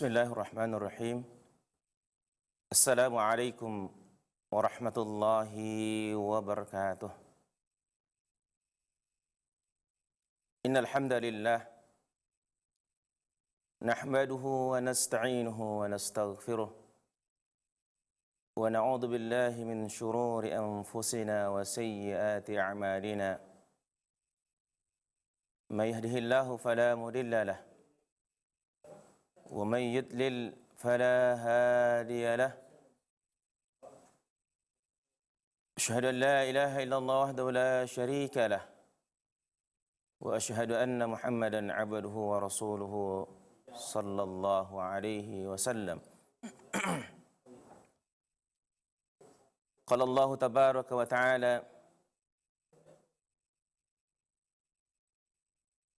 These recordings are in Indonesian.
Bismillahirrahmanirrahim. Assalamualaikum warahmatullahi wabarakatuh. Innal hamdalillah nahmaduhu wa nasta'inuhu wa nastaghfiruh wa na'udzu billahi min shururi anfusina wa sayyiati a'malina. May yahdihillahu fala mudilla lahu wa may yudlil fala hadiya lahu. Asyhadu an la ilaha illallah wahdahu la syarika lah wa asyhadu anna Muhammadan abduhu wa rasuluhu sallallahu alaihi wasallam. Qala Allah tabaraka wa ta'ala: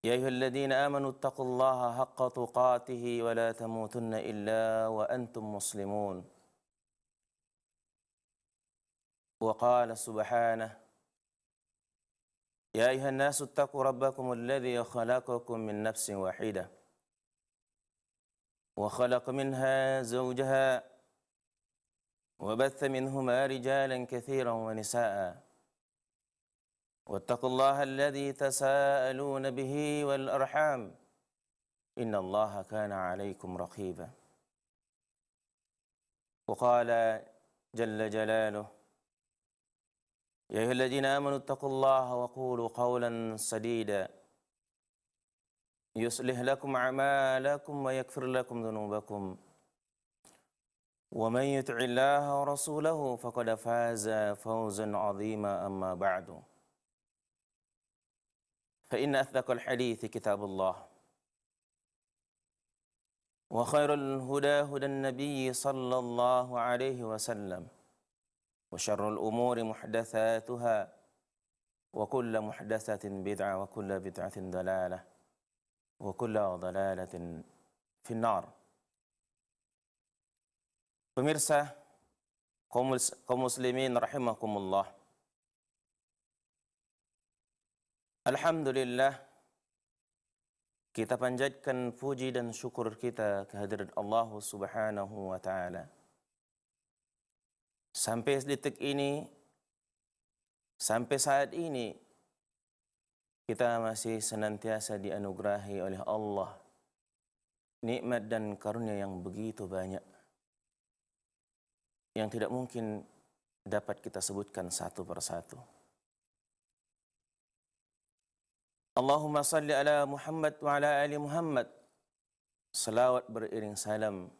Ya ayyuhalladzina amanu taqullaha haqqa tuqatih wa la tamutunna illa wa antum muslimun. Wa qala subhanahu: Ya ayuhan nasu attaqu rabbakum alladhi khalaqakum min nafsin wahidah wa khalaqa minha zawjaha wa batha minhuma rijalan katsiran wa nisaa'a wattaqullaha alladhi tasaaluna bihi wal arham innallaha kana 'alaykum raqiba. Wa qala jalla jalaluhu: Ya ayyuhalladzina amanu taqullaha wa qulu qawlan sadida yuslih lakum a'malakum wa yaghfir lakum dhunubakum wa man yuti'illaha wa rasulahu faqad faza fawzan 'azima. Amma ba'du, fa inna asdaqal hadithi kitabullah wa khairal huda hudan nabiyyi sallallahu alaihi wasallam wa syarrul umuri muhdatsatuha wa kullu muhdatsatin bid'ah wa kullu bid'atin dalalah wa kullu dalalatin finnar. Pemirsa kaum muslimin rahimakumullah, alhamdulillah kita panjatkan puji dan syukur kita kehadirat Allah Subhanahu wa taala. Sampai detik ini, sampai saat ini, kita masih senantiasa dianugerahi oleh Allah nikmat dan karunia yang begitu banyak, yang tidak mungkin dapat kita sebutkan satu persatu. Allahumma salli ala Muhammad wa ala ali Muhammad. Salawat beriring salam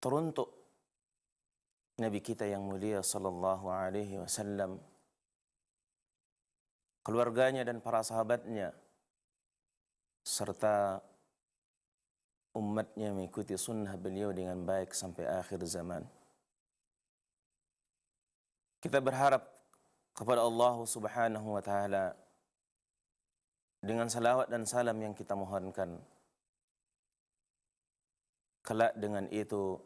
teruntuk Nabi kita yang mulia sallallahu alaihi wasallam, keluarganya dan para sahabatnya, serta umatnya mengikuti sunnah beliau dengan baik sampai akhir zaman. Kita berharap kepada Allah Subhanahu wa taala dengan salawat dan salam yang kita mohonkan, kelak dengan itu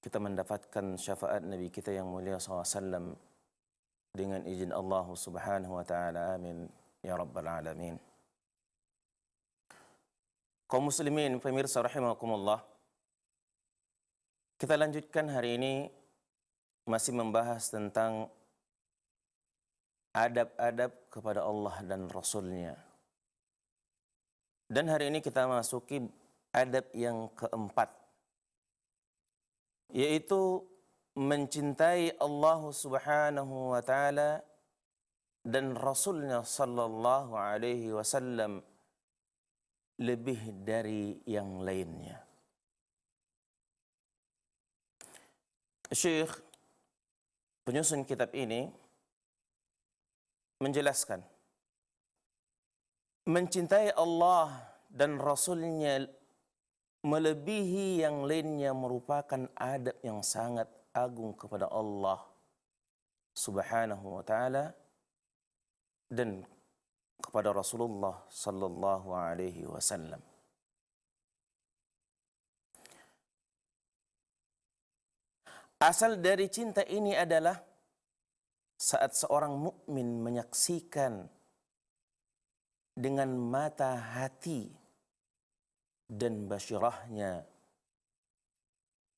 kita mendapatkan syafaat Nabi kita yang mulia SAW dengan izin Allah Subhanahu wa ta'ala. Amin ya rabbal alamin. Kaum muslimin pemirsa rahimakumullah, kita lanjutkan hari ini masih membahas tentang adab-adab kepada Allah dan Rasulnya. Dan hari ini kita masuki adab yang keempat, yaitu mencintai Allah Subhanahu wa ta'ala dan Rasulnya sallallahu alaihi wasallam lebih dari yang lainnya. Syekh penyusun kitab ini menjelaskan mencintai Allah dan Rasulnya melebihi yang lainnya merupakan adab yang sangat agung kepada Allah Subhanahu wa ta'ala dan kepada Rasulullah sallallahu alaihi wasallam. Asal dari cinta ini adalah saat seorang mukmin menyaksikan dengan mata hati dan basyirahnya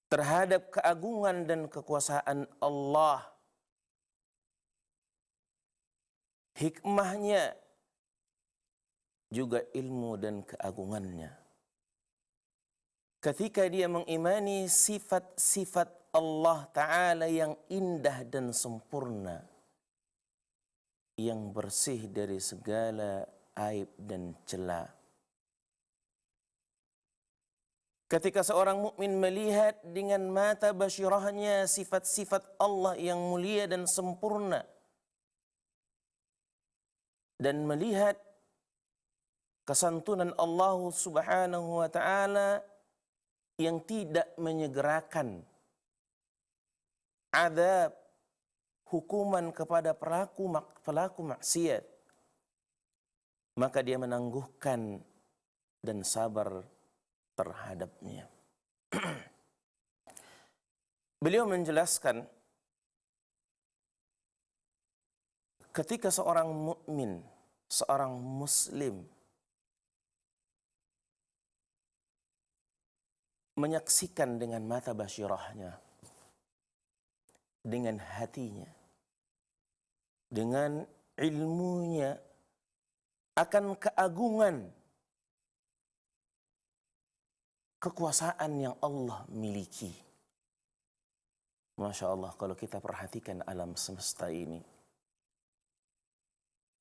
terhadap keagungan dan kekuasaan Allah, hikmahnya, juga ilmu dan keagungannya. Ketika dia mengimani sifat-sifat Allah Ta'ala yang indah dan sempurna, yang bersih dari segala aib dan cela. Ketika seorang mukmin melihat dengan mata basyirahnya sifat-sifat Allah yang mulia dan sempurna, dan melihat kesantunan Allah Subhanahu wa Ta'ala yang tidak menyegerakan azab, hukuman kepada pelaku maksiat, maka dia menangguhkan dan sabar terhadapnya. Beliau menjelaskan, ketika seorang mukmin, seorang muslim menyaksikan dengan mata basyirahnya, dengan hatinya, dengan ilmunya akan keagungan kekuasaan yang Allah miliki. Masya Allah, kalau kita perhatikan alam semesta ini,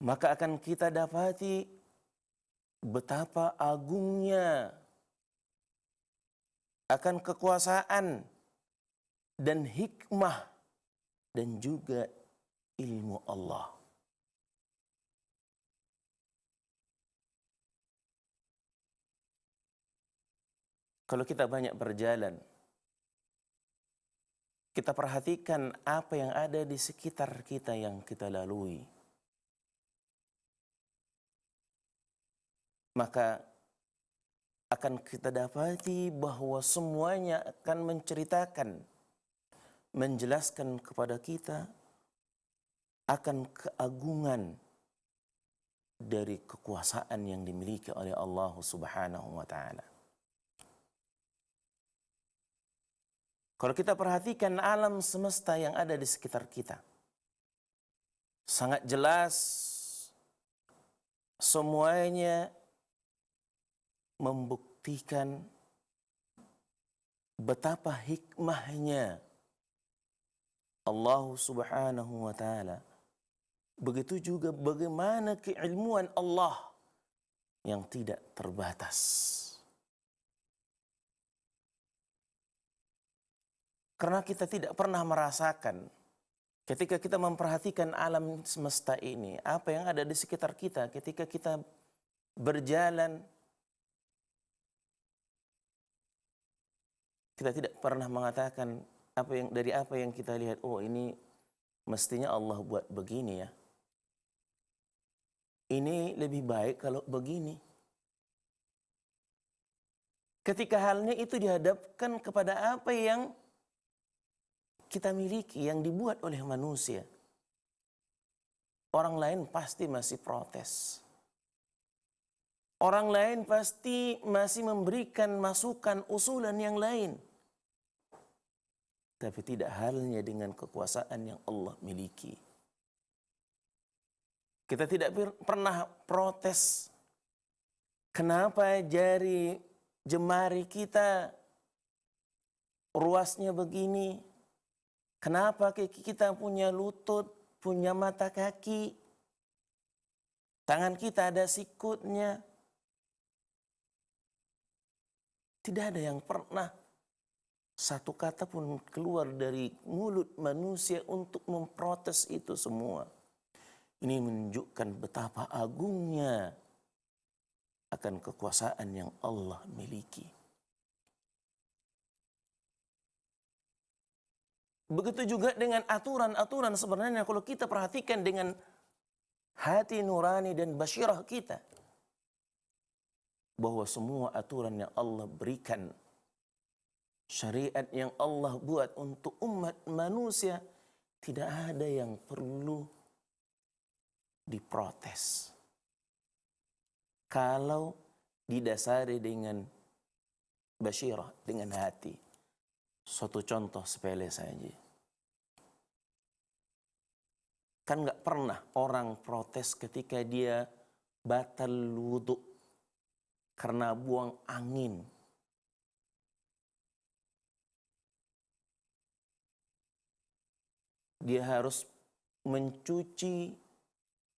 maka akan kita dapati betapa agungnya akan kekuasaan dan hikmah dan juga ilmu Allah. Kalau kita banyak berjalan, kita perhatikan apa yang ada di sekitar kita yang kita lalui, maka akan kita dapati bahwa semuanya akan menceritakan, menjelaskan kepada kita akan keagungan dari kekuasaan yang dimiliki oleh Allah Subhanahu wa Ta'ala. Kalau kita perhatikan alam semesta yang ada di sekitar kita, sangat jelas semuanya membuktikan betapa hikmahnya Allah Subhanahu wa Ta'ala. Begitu juga bagaimana keilmuan Allah yang tidak terbatas. Karena kita tidak pernah merasakan ketika kita memperhatikan alam semesta ini, apa yang ada di sekitar kita ketika kita berjalan, kita tidak pernah mengatakan apa yang kita lihat, oh ini mestinya Allah buat begini ya. Ini lebih baik kalau begini. Ketika halnya itu dihadapkan kepada apa yang kita miliki, yang dibuat oleh manusia, orang lain pasti masih protes. Orang lain pasti masih memberikan masukan, usulan yang lain. Tapi tidak halnya dengan kekuasaan yang Allah miliki. Kita tidak pernah protes. Kenapa jemari kita ruasnya begini? Kenapa kita punya lutut, punya mata kaki, tangan kita ada sikutnya? Tidak ada yang pernah satu kata pun keluar dari mulut manusia untuk memprotes itu semua. Ini menunjukkan betapa agungnya akan kekuasaan yang Allah miliki. Begitu juga dengan aturan-aturan sebenarnya kalau kita perhatikan dengan hati nurani dan basyirah kita, bahwa semua aturan yang Allah berikan, syariat yang Allah buat untuk umat manusia, tidak ada yang perlu diprotes. Kalau didasari dengan basyirah, dengan hati. Suatu contoh sepele saja. Kan nggak pernah orang protes ketika dia batal wudu karena buang angin. Dia harus mencuci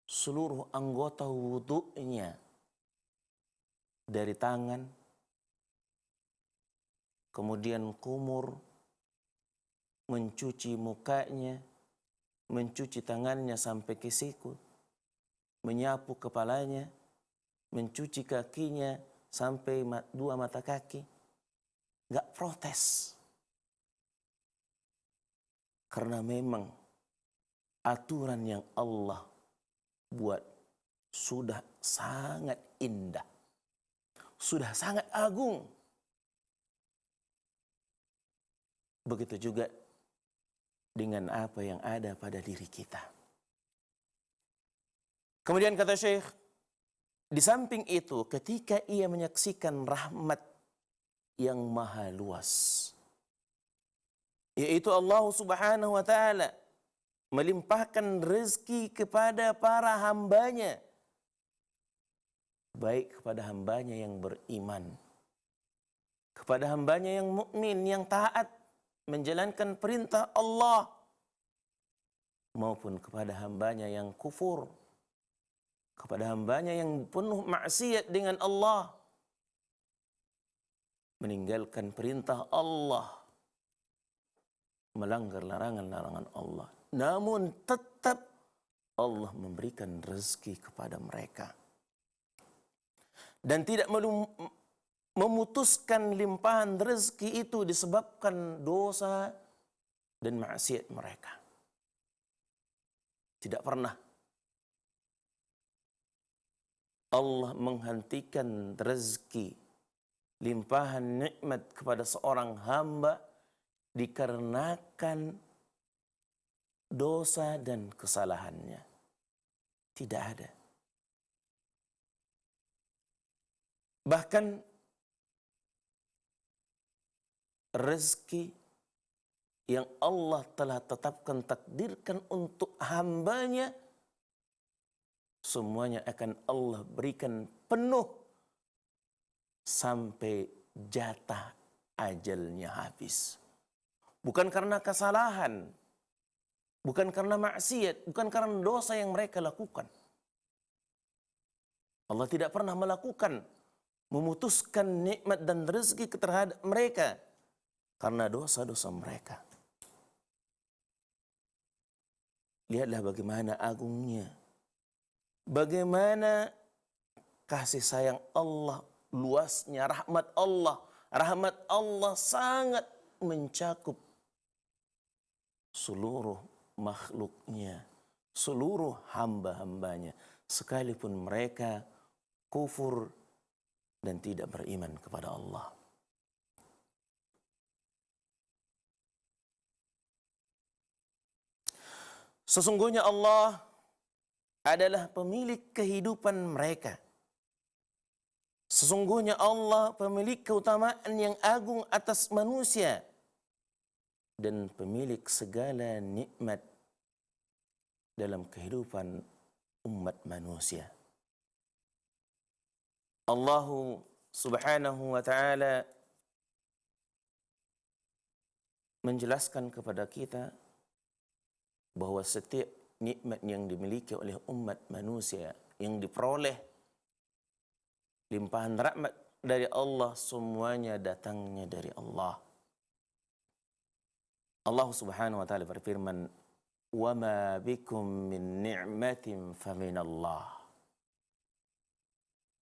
seluruh anggota wudunya dari tangan, kemudian kumur, mencuci mukanya, mencuci tangannya sampai ke siku, menyapu kepalanya, mencuci kakinya sampai dua mata kaki. Gak protes. Karena memang aturan yang Allah buat sudah sangat indah. Sudah sangat agung. Begitu juga dengan apa yang ada pada diri kita. Kemudian kata Syekh, di samping itu ketika ia menyaksikan rahmat yang maha luas, yaitu Allah Subhanahu wa ta'ala melimpahkan rezeki kepada para hambanya, baik kepada hambanya yang beriman, kepada hambanya yang mukmin, yang taat menjalankan perintah Allah, maupun kepada hambanya yang kufur, kepada hambanya yang penuh maksiat dengan Allah, meninggalkan perintah Allah, melanggar larangan-larangan Allah. Namun tetap Allah memberikan rezeki kepada mereka. Dan tidak memutuskan limpahan rezeki itu disebabkan dosa dan maksiat mereka. Tidak pernah Allah menghentikan rezeki, limpahan nikmat kepada seorang hamba dikarenakan dosa dan kesalahannya. Tidak ada. Bahkan rezeki yang Allah telah tetapkan, takdirkan untuk hambanya, semuanya akan Allah berikan penuh sampai jatah ajalnya habis. Bukan karena kesalahan, bukan karena maksiat, bukan karena dosa yang mereka lakukan. Allah tidak pernah melakukan, memutuskan nikmat dan rezeki terhadap mereka karena dosa-dosa mereka. Lihatlah bagaimana agungnya, bagaimana kasih sayang Allah, luasnya rahmat Allah. Rahmat Allah sangat mencakup seluruh makhluknya, seluruh hamba-hambanya, sekalipun mereka kufur dan tidak beriman kepada Allah. Sesungguhnya Allah adalah pemilik kehidupan mereka. Sesungguhnya Allah pemilik keutamaan yang agung atas manusia dan pemilik segala nikmat dalam kehidupan umat manusia. Allah Subhanahu wa ta'ala menjelaskan kepada kita bahwa setiap nikmat yang dimiliki oleh umat manusia, yang diperoleh limpahan rahmat dari Allah, semuanya datangnya dari Allah. Allah Subhanahu wa ta'ala berfirman, "Wa ma bikum min ni'matin faminallah."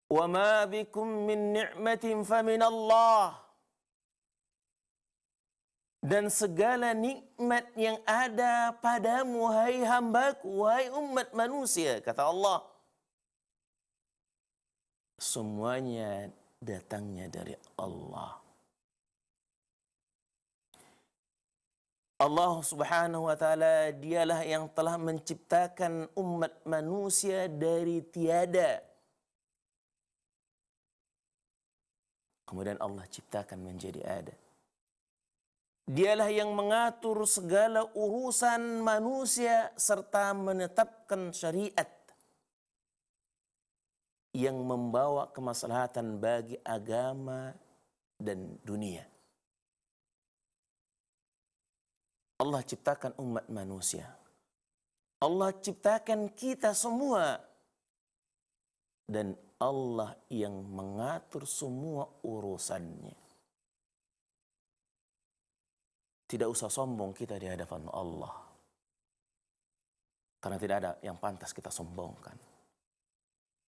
Wa ma bikum min ni'matin faminallah. Dan segala nikmat yang ada padamu, hai hambaku, hai umat manusia, kata Allah, semuanya datangnya dari Allah. Allah Subhanahu wa ta'ala dialah yang telah menciptakan umat manusia dari tiada. Kemudian Allah ciptakan menjadi ada. Dialah yang mengatur segala urusan manusia serta menetapkan syariat yang membawa kemaslahatan bagi agama dan dunia. Allah ciptakan umat manusia. Allah ciptakan kita semua. Dan Allah yang mengatur semua urusannya. Tidak usah sombong kita di hadapan Allah. Karena tidak ada yang pantas kita sombongkan.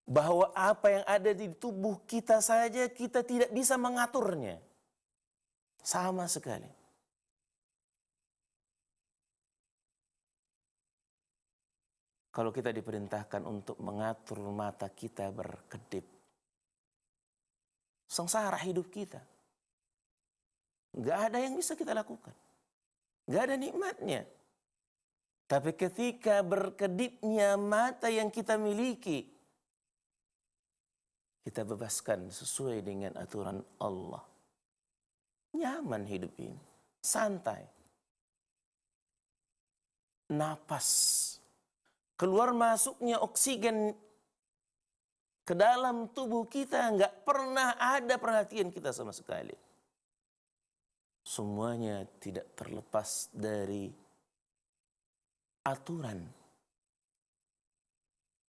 Bahwa apa yang ada di tubuh kita saja kita tidak bisa mengaturnya. Sama sekali. Kalau kita diperintahkan untuk mengatur mata kita berkedip. Sengsara hidup kita. Nggak ada yang bisa kita lakukan. Nggak ada nikmatnya. Tapi ketika berkedipnya mata yang kita miliki, kita bebaskan sesuai dengan aturan Allah. Nyaman hidup ini. Santai. Napas. Keluar masuknya oksigen ke dalam tubuh kita nggak pernah ada perhatian kita sama sekali. Semuanya tidak terlepas dari aturan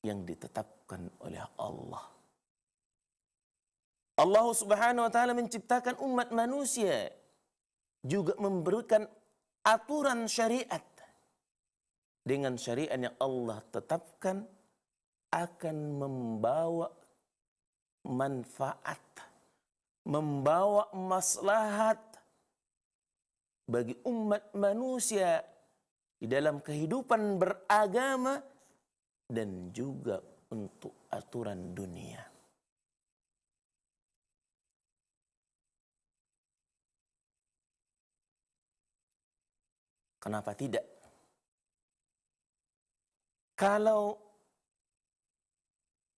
yang ditetapkan oleh Allah. Allah Subhanahu wa taala menciptakan umat manusia juga memberikan aturan syariat. Dengan syariat yang Allah tetapkan akan membawa manfaat, membawa maslahat bagi umat manusia di dalam kehidupan beragama dan juga untuk aturan dunia. Kenapa tidak? Kalau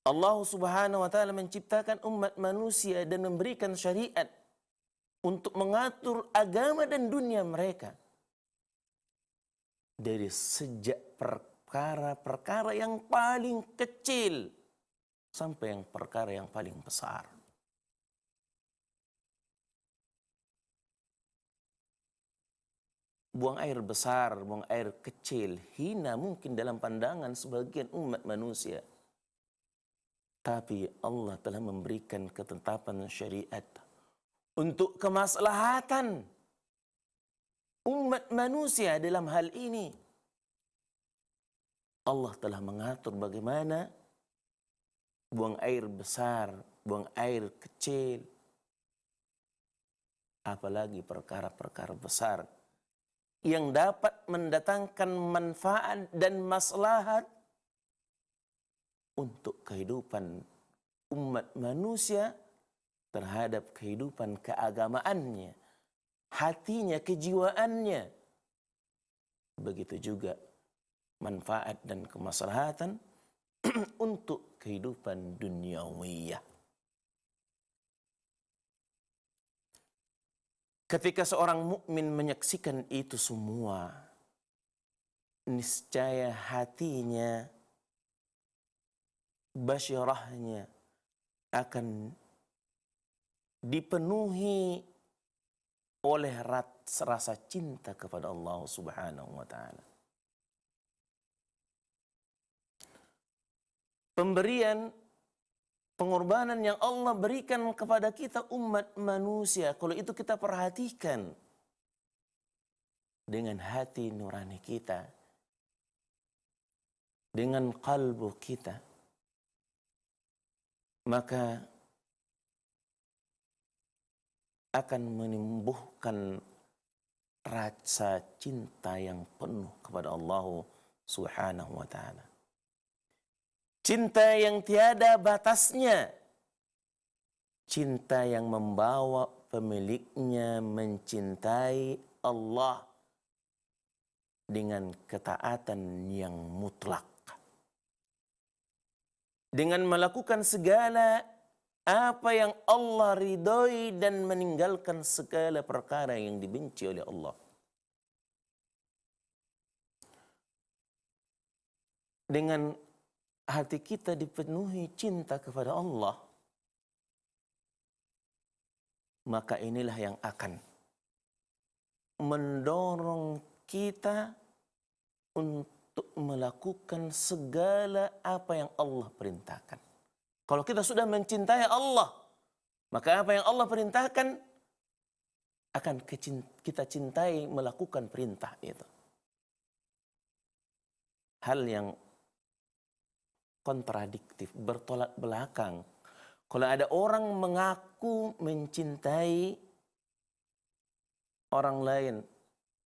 Allah Subhanahu wa taala menciptakan umat manusia dan memberikan syariat untuk mengatur agama dan dunia mereka. Dari sejak perkara-perkara yang paling kecil sampai yang perkara yang paling besar. Buang air besar, buang air kecil, hina mungkin dalam pandangan sebagian umat manusia. Tapi Allah telah memberikan ketetapan syariat untuk kemaslahatan umat manusia dalam hal ini. Allah telah mengatur bagaimana buang air besar, buang air kecil, apalagi perkara-perkara besar yang dapat mendatangkan manfaat dan maslahat untuk kehidupan umat manusia terhadap kehidupan keagamaannya, hatinya, kejiwaannya. Begitu juga manfaat dan kemaslahatan untuk kehidupan duniawiyah. Ketika seorang mukmin menyaksikan itu semua, niscaya hatinya, basyarahnya akan dipenuhi oleh rasa cinta kepada Allah Subhanahu wa taala. Pemberian, pengorbanan yang Allah berikan kepada kita umat manusia, kalau itu kita perhatikan dengan hati nurani kita, dengan kalbu kita, maka akan menumbuhkan rasa cinta yang penuh kepada Allah Subhanahu wa taala. Cinta yang tiada batasnya. Cinta yang membawa pemiliknya mencintai Allah dengan ketaatan yang mutlak. Dengan melakukan segala apa yang Allah ridhoi dan meninggalkan segala perkara yang dibenci oleh Allah. Dengan hati kita dipenuhi cinta kepada Allah, maka inilah yang akan mendorong kita untuk melakukan segala apa yang Allah perintahkan. Kalau kita sudah mencintai Allah, maka apa yang Allah perintahkan akan kita cintai melakukan perintah itu. Hal yang kontradiktif, bertolak belakang. Kalau ada orang mengaku mencintai orang lain,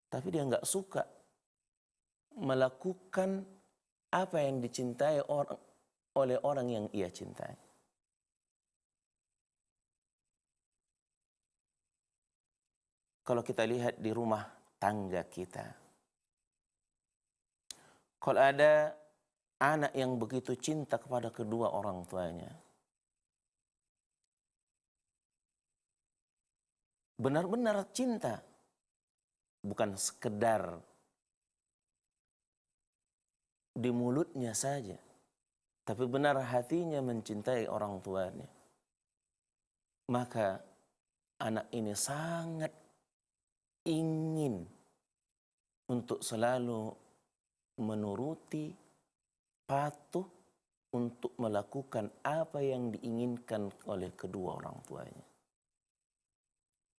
tapi dia nggak suka melakukan apa yang dicintai oleh orang yang ia cintai. Kalau kita lihat di rumah tangga kita, kalau ada anak yang begitu cinta kepada kedua orang tuanya, benar-benar cinta, bukan sekedar di mulutnya saja, tapi benar hatinya mencintai orang tuanya, maka anak ini sangat ingin untuk selalu menuruti, patuh untuk melakukan apa yang diinginkan oleh kedua orang tuanya.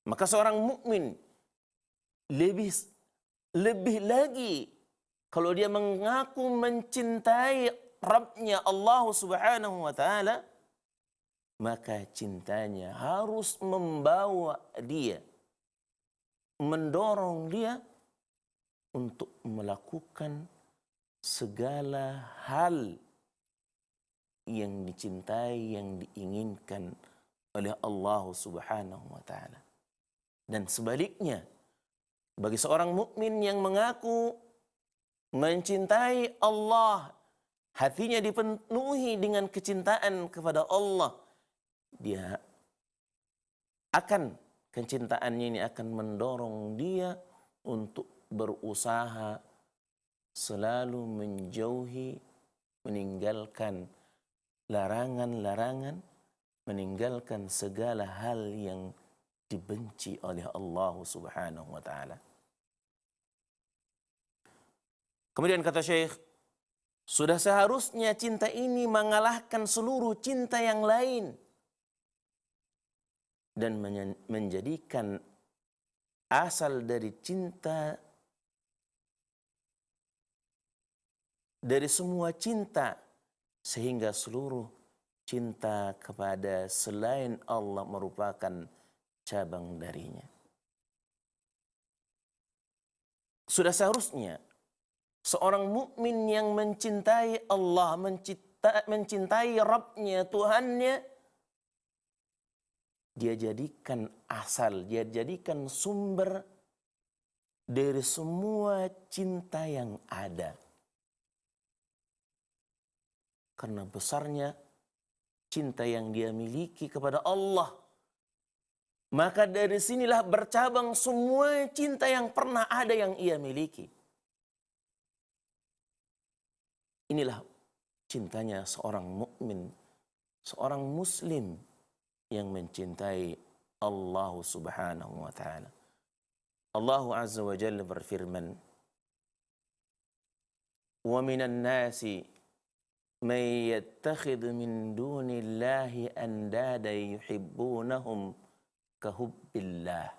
Maka seorang mukmin lebih lagi kalau dia mengaku mencintai Rabbnya Allah Subhanahu wa taala, maka cintanya harus membawa dia, mendorong dia untuk melakukan segala hal yang dicintai, yang diinginkan oleh Allah Subhanahu wa taala. Dan sebaliknya, bagi seorang mukmin yang mengaku mencintai Allah, hatinya dipenuhi dengan kecintaan kepada Allah, dia akan, kecintaannya ini akan mendorong dia untuk berusaha selalu menjauhi, meninggalkan larangan-larangan, meninggalkan segala hal yang dibenci oleh Allah Subhanahu wa taala. Kemudian kata Syekh, sudah seharusnya cinta ini mengalahkan seluruh cinta yang lain dan menjadikan asal dari cinta, dari semua cinta, sehingga seluruh cinta kepada selain Allah merupakan cabang darinya. Sudah seharusnya seorang mukmin yang mencintai Allah, mencintai Rabbnya, Tuhannya, dia jadikan asal, dia jadikan sumber dari semua cinta yang ada. Karena besarnya cinta yang dia miliki kepada Allah, maka dari sinilah bercabang semua cinta yang pernah ada yang ia miliki. Inilah cintanya seorang mukmin, seorang muslim yang mencintai Allah Subhanahu wa taala. Allah Azza wa Jalla berfirman, "Wa minan nasi man yattakhidhu min dunillahi andada yuhibbunahum kahubbillah."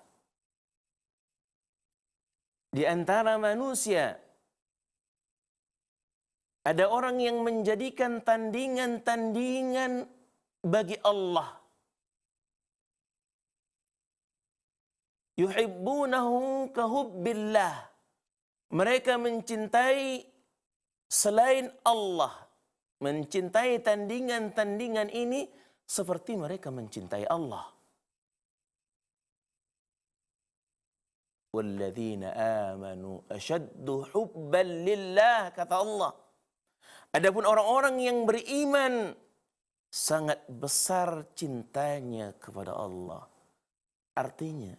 Di antara manusia ada orang yang menjadikan tandingan-tandingan bagi Allah. Yuhibbunahu kahubbillah. Mereka mencintai selain Allah, mencintai tandingan-tandingan ini seperti mereka mencintai Allah. Walladzina amanu ashaddu hubban lillah, kata Allah. Adapun orang-orang yang beriman, sangat besar cintanya kepada Allah. Artinya,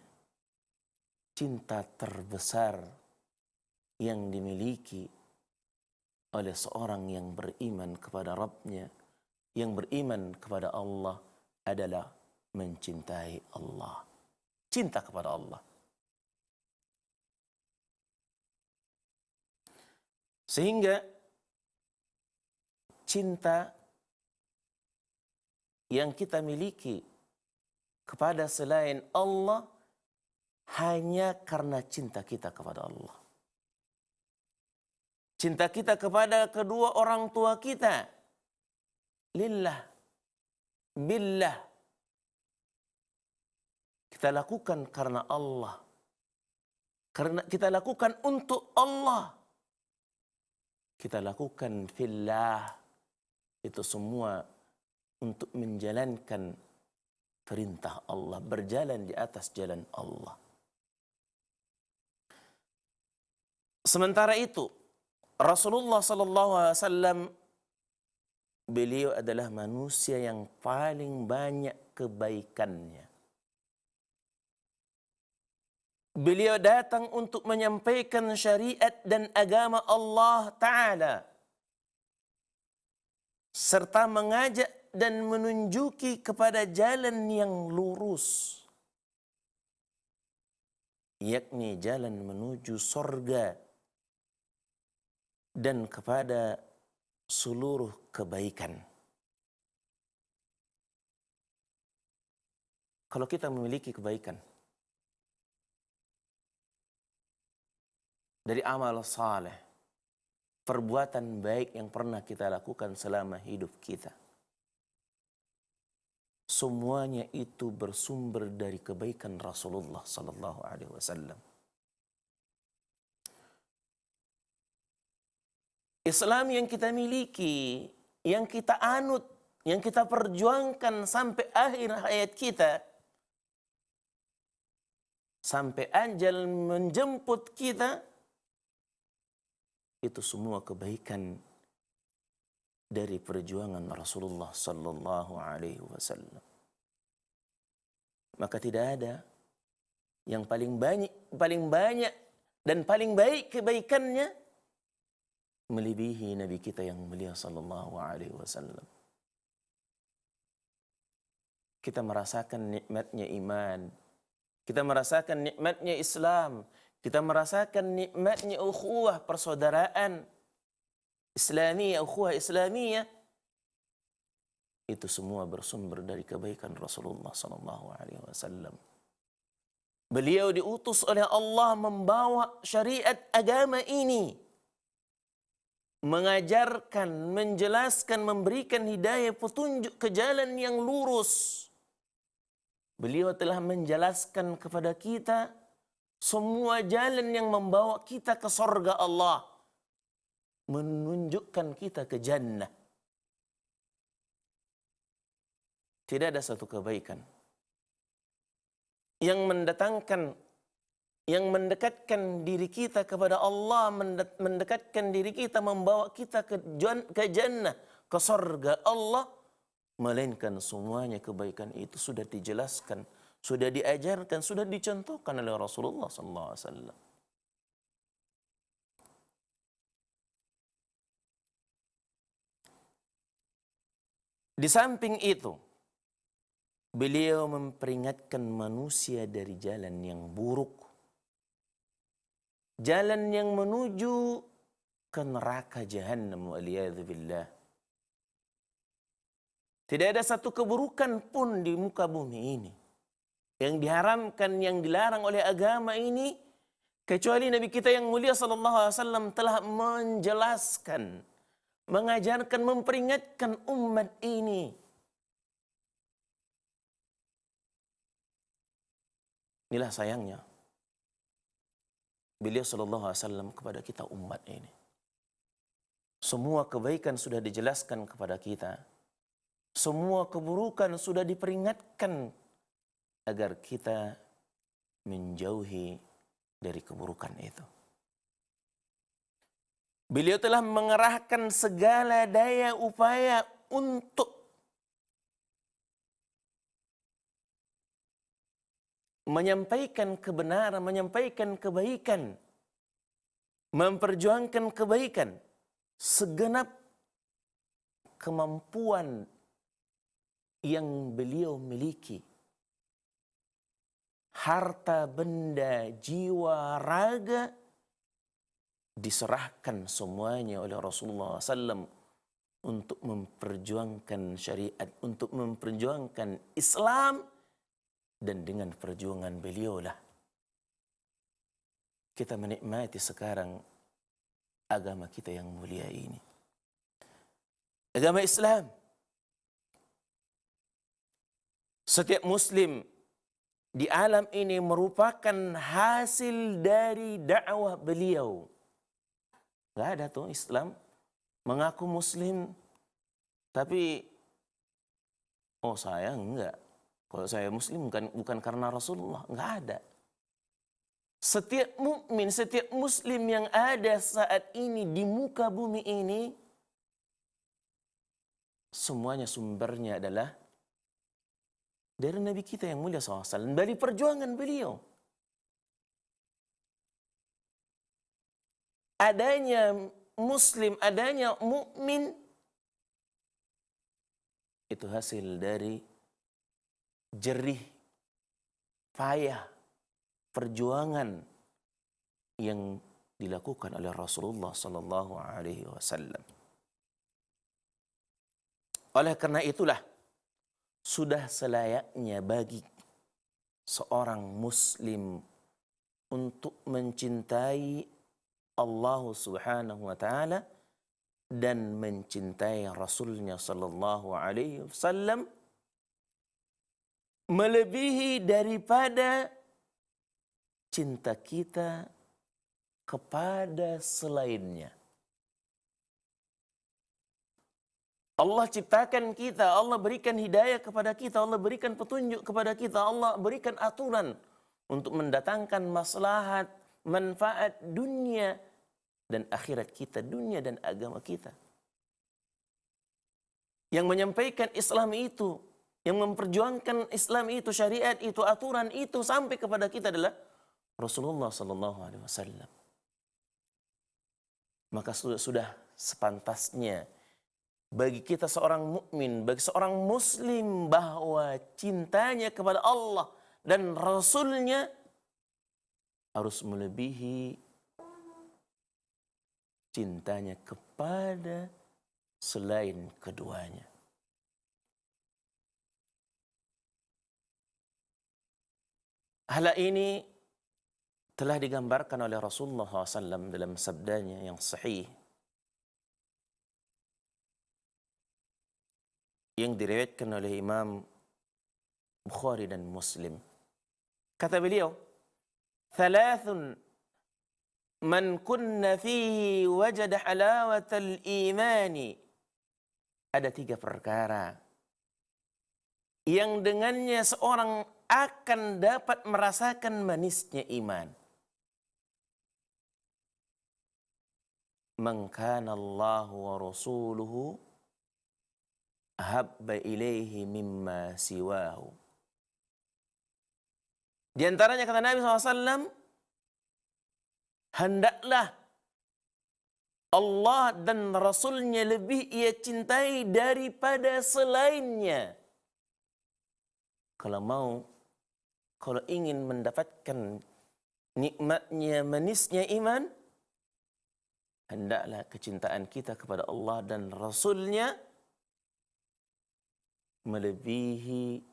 cinta terbesar yang dimiliki oleh seorang yang beriman kepada Rabb-Nya, yang beriman kepada Allah adalah mencintai Allah. Cinta kepada Allah. Sehingga cinta yang kita miliki kepada selain Allah hanya karena cinta kita kepada Allah. Cinta kita kepada kedua orang tua kita lillah, billah. Kita lakukan karena Allah. Karena kita lakukan untuk Allah. Kita lakukan fillah. Itu semua untuk menjalankan perintah Allah, berjalan di atas jalan Allah. Sementara itu, Rasulullah SAW, beliau adalah manusia yang paling banyak kebaikannya. Beliau datang untuk menyampaikan syariat dan agama Allah Ta'ala, serta mengajak dan menunjuki kepada jalan yang lurus, yakni jalan menuju sorga dan kepada seluruh kebaikan. Kalau kita memiliki kebaikan dari amal saleh, perbuatan baik yang pernah kita lakukan selama hidup kita, semuanya itu bersumber dari kebaikan Rasulullah sallallahu alaihi wasallam. Islam yang kita miliki, yang kita anut, yang kita perjuangkan sampai akhir hayat kita, sampai ajal menjemput kita, itu semua kebaikan dari perjuangan Rasulullah sallallahu alaihi wasallam. Maka tidak ada yang paling banyak dan paling baik kebaikannya melebihi Nabi kita yang mulia sallallahu alaihi wasallam. Kita merasakan nikmatnya iman, kita merasakan nikmatnya Islam, kita merasakan nikmatnya ukhuwah persaudaraan Islamiyah, ukhuwah Islamiyah. Itu semua bersumber dari kebaikan Rasulullah sallallahu alaihi wasallam. Beliau diutus oleh Allah membawa syariat agama ini, mengajarkan, menjelaskan, memberikan hidayah petunjuk ke jalan yang lurus. Beliau telah menjelaskan kepada kita semua jalan yang membawa kita ke surga Allah, menunjukkan kita ke jannah. Tidak ada satu kebaikan yang mendekatkan diri kita kepada Allah, mendekatkan diri kita, membawa kita ke jannah, ke surga Allah, melainkan semuanya kebaikan itu sudah dijelaskan, sudah diajarkan, sudah dicontohkan oleh Rasulullah SAW. Di samping itu, beliau memperingatkan manusia dari jalan yang buruk, jalan yang menuju ke neraka jahannam waliyadzu billah. Tidak ada satu keburukan pun di muka bumi ini yang diharamkan, yang dilarang oleh agama ini, kecuali Nabi kita yang mulia sallallahu alaihi wasallam telah menjelaskan, mengajarkan, memperingatkan umat ini. Inilah sayangnya beliau sallallahu alaihi wasallam kepada kita umat ini. Semua kebaikan sudah dijelaskan kepada kita. Semua keburukan sudah diperingatkan agar kita menjauhi dari keburukan itu. Beliau telah mengerahkan segala daya upaya untuk menyampaikan kebenaran, menyampaikan kebaikan, memperjuangkan kebaikan, segenap kemampuan yang beliau miliki. Harta, benda, jiwa, raga diserahkan semuanya oleh Rasulullah SAW untuk memperjuangkan syariat, untuk memperjuangkan Islam, dan dengan perjuangan beliaulah kita menikmati sekarang agama kita yang mulia ini. Agama Islam. Setiap muslim di alam ini merupakan hasil dari dakwah beliau. Gak ada tuh Islam mengaku muslim, tapi oh saya enggak. Kalau saya muslim bukan karena Rasulullah, enggak ada. Setiap mukmin, setiap muslim yang ada saat ini di muka bumi ini, semuanya sumbernya adalah dari Nabi kita yang mulia SAW, dari perjuangan beliau. Adanya muslim, adanya mukmin itu hasil dari jerih, payah, perjuangan yang dilakukan oleh Rasulullah sallallahu alaihi wasallam. Oleh karena itulah sudah selayaknya bagi seorang muslim untuk mencintai Allah Subhanahu wa taala dan mencintai Rasulnya sallallahu alaihi wasallam melebihi daripada cinta kita kepada selainnya. Allah ciptakan kita, Allah berikan hidayah kepada kita, Allah berikan petunjuk kepada kita, Allah berikan aturan untuk mendatangkan maslahat, manfaat dunia dan akhirat kita, dunia dan agama kita. Yang menyampaikan Islam itu, yang memperjuangkan Islam itu, syariat itu, aturan itu sampai kepada kita adalah Rasulullah sallallahu alaihi wasallam. Maka sudah sepantasnya bagi kita seorang mukmin, bagi seorang muslim bahwa cintanya kepada Allah dan Rasulnya harus melebihi cintanya kepada selain keduanya. Hal ini telah digambarkan oleh Rasulullah SAW dalam sabdanya yang sahih yang diriwayatkan oleh Imam Bukhari dan Muslim. Kata beliau, "Thalathun man kunna fihi wajada halawatal imani." Ada 3 perkara yang dengannya seorang akan dapat merasakan manisnya iman. Man kana Allahu wa rasuluhu ahabba ilaihi mimma siwahu. Di antaranya kata Nabi SAW, hendaklah Allah dan Rasulnya lebih ia cintai daripada selainnya. Kalau ingin mendapatkan nikmatnya, manisnya iman, hendaklah kecintaan kita kepada Allah dan Rasulnya melebihi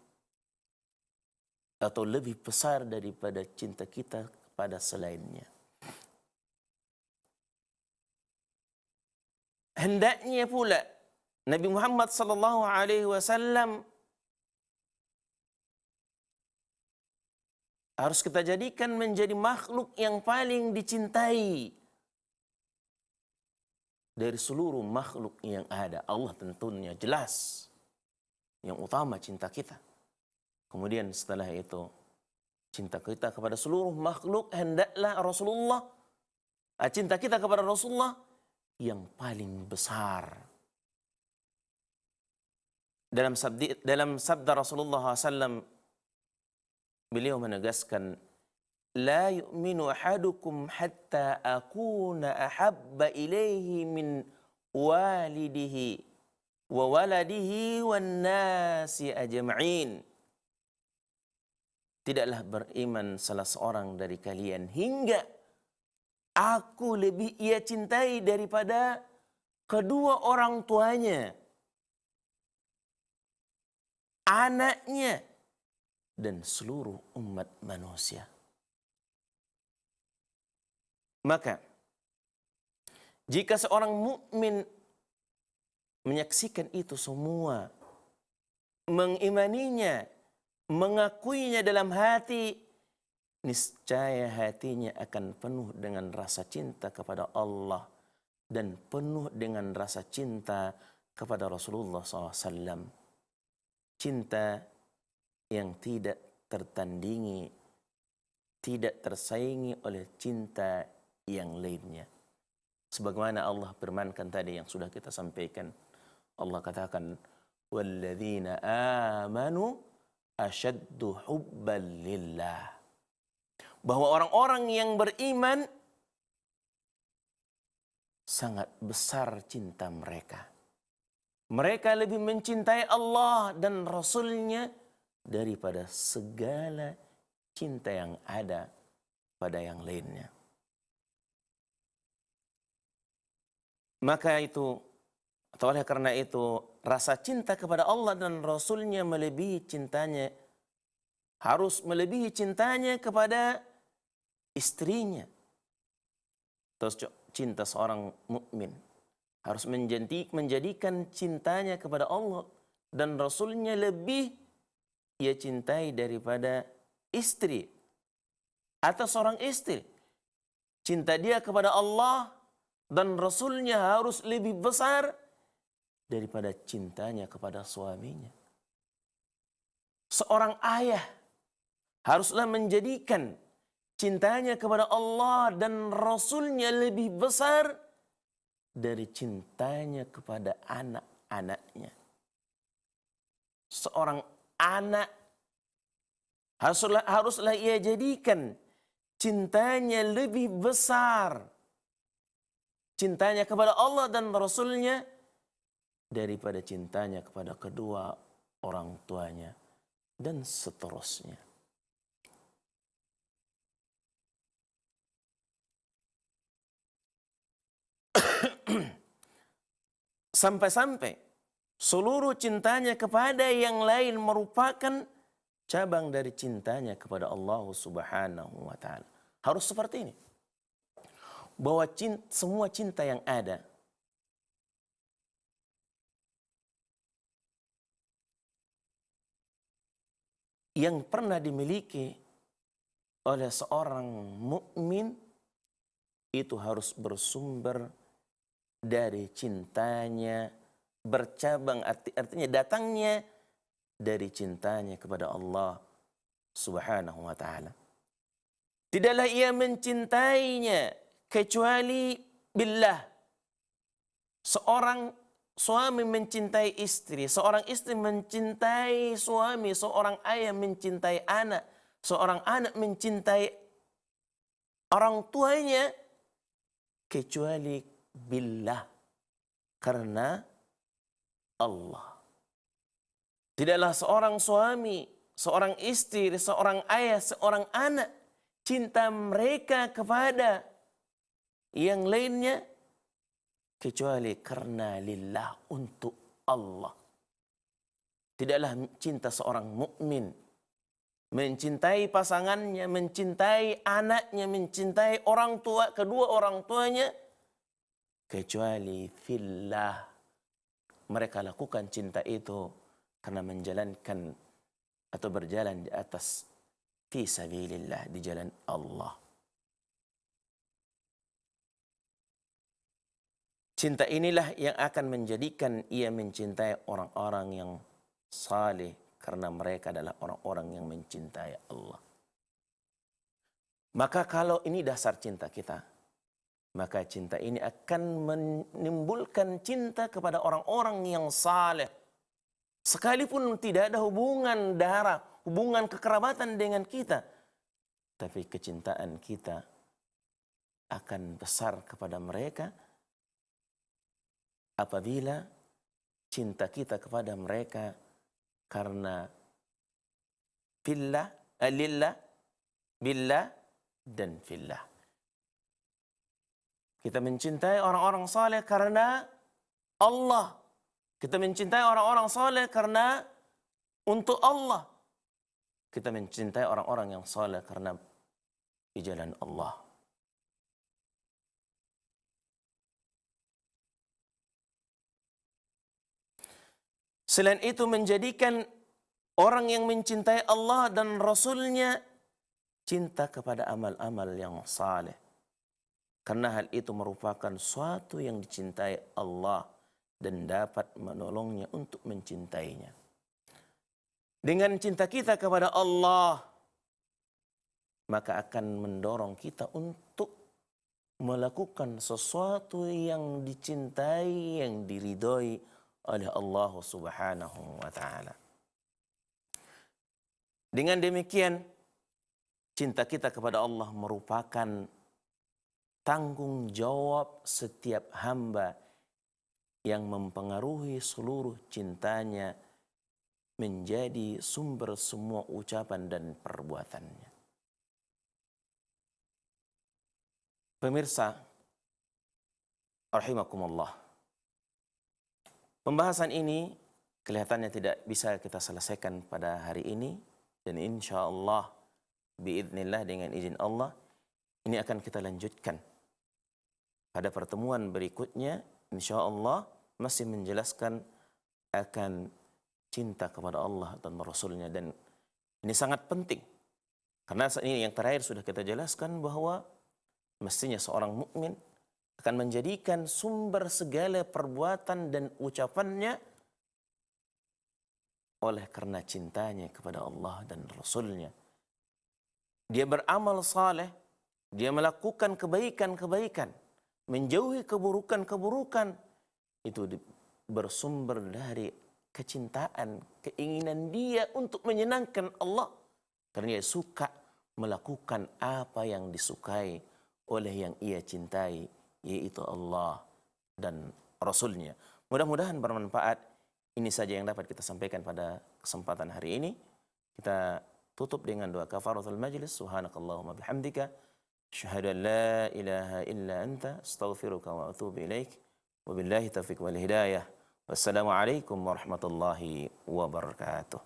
atau lebih besar daripada cinta kita kepada selainnya. Hendaknya pula Nabi Muhammad sallallahu alaihi wasallam harus kita jadikan menjadi makhluk yang paling dicintai dari seluruh makhluk yang ada. Allah tentunya jelas yang utama cinta kita. Kemudian setelah itu cinta kita kepada seluruh makhluk, hendaklah Rasulullah, cinta kita kepada Rasulullah yang paling besar. Dalam sabda Rasulullah SAW beliau menegaskan, la yu'minu ahadukum hatta akuna ahabba ilaihi min walidihi wa waladihi wan nasi ajma'in. Tidaklah beriman salah seorang dari kalian hingga aku lebih ia cintai daripada kedua orang tuanya, anaknya, dan seluruh umat manusia. Maka, jika seorang mukmin menyaksikan itu semua, mengimaninya, mengakuinya dalam hati, niscaya hatinya akan penuh dengan rasa cinta kepada Allah dan penuh dengan rasa cinta kepada Rasulullah SAW. Cinta yang tidak tertandingi, tidak tersaingi oleh cinta yang lainnya. Sebagaimana Allah firmankan tadi yang sudah kita sampaikan. Allah katakan, walladzina amanu asyaddu hubban lillah. Bahwa orang-orang yang beriman sangat besar cinta mereka. Mereka lebih mencintai Allah dan Rasul-Nya daripada segala cinta yang ada pada yang lainnya. Maka itu, atau oleh karena itu, rasa cinta kepada Allah dan Rasul-Nya melebihi cintanya, harus melebihi cintanya kepada istrinya. Terus cinta seorang mukmin harus menjadikan cintanya kepada Allah dan Rasul-Nya lebih ia cintai daripada istri atau seorang istri. Cinta dia kepada Allah dan Rasul-Nya harus lebih besar daripada cintanya kepada suaminya. Seorang ayah haruslah menjadikan cintanya kepada Allah dan Rasul-Nya lebih besar dari cintanya kepada anak-anaknya. Seorang anak haruslah ia jadikan cintanya lebih besar, cintanya kepada Allah dan Rasul-Nya daripada cintanya kepada kedua orang tuanya dan seterusnya. Sampai-sampai seluruh cintanya kepada yang lain merupakan cabang dari cintanya kepada Allah Subhanahu wa Ta'ala. Harus seperti ini. Bahwa semua cinta yang ada yang pernah dimiliki oleh seorang mukmin itu harus bersumber dari cintanya, bercabang artinya datangnya dari cintanya kepada Allah Subhanahu wa Ta'ala. Tidaklah ia mencintainya kecuali billah. Seorang suami mencintai istri, seorang istri mencintai suami, seorang ayah mencintai anak, seorang anak mencintai orang tuanya kecuali billah, karena Allah. Tidaklah seorang suami, seorang istri, seorang ayah, seorang anak cinta mereka kepada yang lainnya kecuali karena lillah, untuk Allah. Tidaklah cinta seorang mukmin mencintai pasangannya, mencintai anaknya, mencintai orang tua, kedua orang tuanya kecuali fillah. Mereka lakukan cinta itu karena menjalankan atau berjalan di atas fi sabilillah, di jalan Allah. Cinta inilah yang akan menjadikan ia mencintai orang-orang yang saleh, karena mereka adalah orang-orang yang mencintai Allah. Maka kalau ini dasar cinta kita, maka cinta ini akan menimbulkan cinta kepada orang-orang yang saleh. Sekalipun tidak ada hubungan darah, hubungan kekerabatan dengan kita, tapi kecintaan kita akan besar kepada mereka apabila cinta kita kepada mereka karena fillah, lillah, billah, dan fillah. Kita mencintai orang-orang saleh karena Allah. Kita mencintai orang-orang saleh karena untuk Allah. Kita mencintai orang-orang yang saleh karena di jalan Allah. Selain itu menjadikan orang yang mencintai Allah dan Rasul-Nya cinta kepada amal-amal yang saleh. Karena hal itu merupakan suatu yang dicintai Allah dan dapat menolongnya untuk mencintainya. Dengan cinta kita kepada Allah, maka akan mendorong kita untuk melakukan sesuatu yang dicintai, yang diridhoi oleh Allah Subhanahu wa ta'ala. Dengan demikian, cinta kita kepada Allah merupakan tanggung jawab setiap hamba yang mempengaruhi seluruh cintanya menjadi sumber semua ucapan dan perbuatannya. Pemirsa, rahimakumullah. Pembahasan ini kelihatannya tidak bisa kita selesaikan pada hari ini, dan insya Allah biidznillah, dengan izin Allah, ini akan kita lanjutkan pada pertemuan berikutnya. Insya Allah masih menjelaskan akan cinta kepada Allah dan Rasulnya, dan ini sangat penting karena ini yang terakhir sudah kita jelaskan bahwa mestinya seorang mukmin akan menjadikan sumber segala perbuatan dan ucapannya oleh karena cintanya kepada Allah dan Rasulnya. Dia beramal saleh, dia melakukan kebaikan-kebaikan, menjauhi keburukan-keburukan, itu bersumber dari kecintaan, keinginan dia untuk menyenangkan Allah. Karena dia suka melakukan apa yang disukai oleh yang ia cintai, yaitu Allah dan Rasulnya. Mudah-mudahan bermanfaat. Ini saja yang dapat kita sampaikan pada kesempatan hari ini. Kita tutup dengan doa kafaratul majlis. Subhanakallahumma bihamdika, asyhadu an la ilaha illa anta, astaghfiruka wa atubu ilaik. Wabillahi taufiq wal hidayah. Wassalamualaikum warahmatullahi wabarakatuh.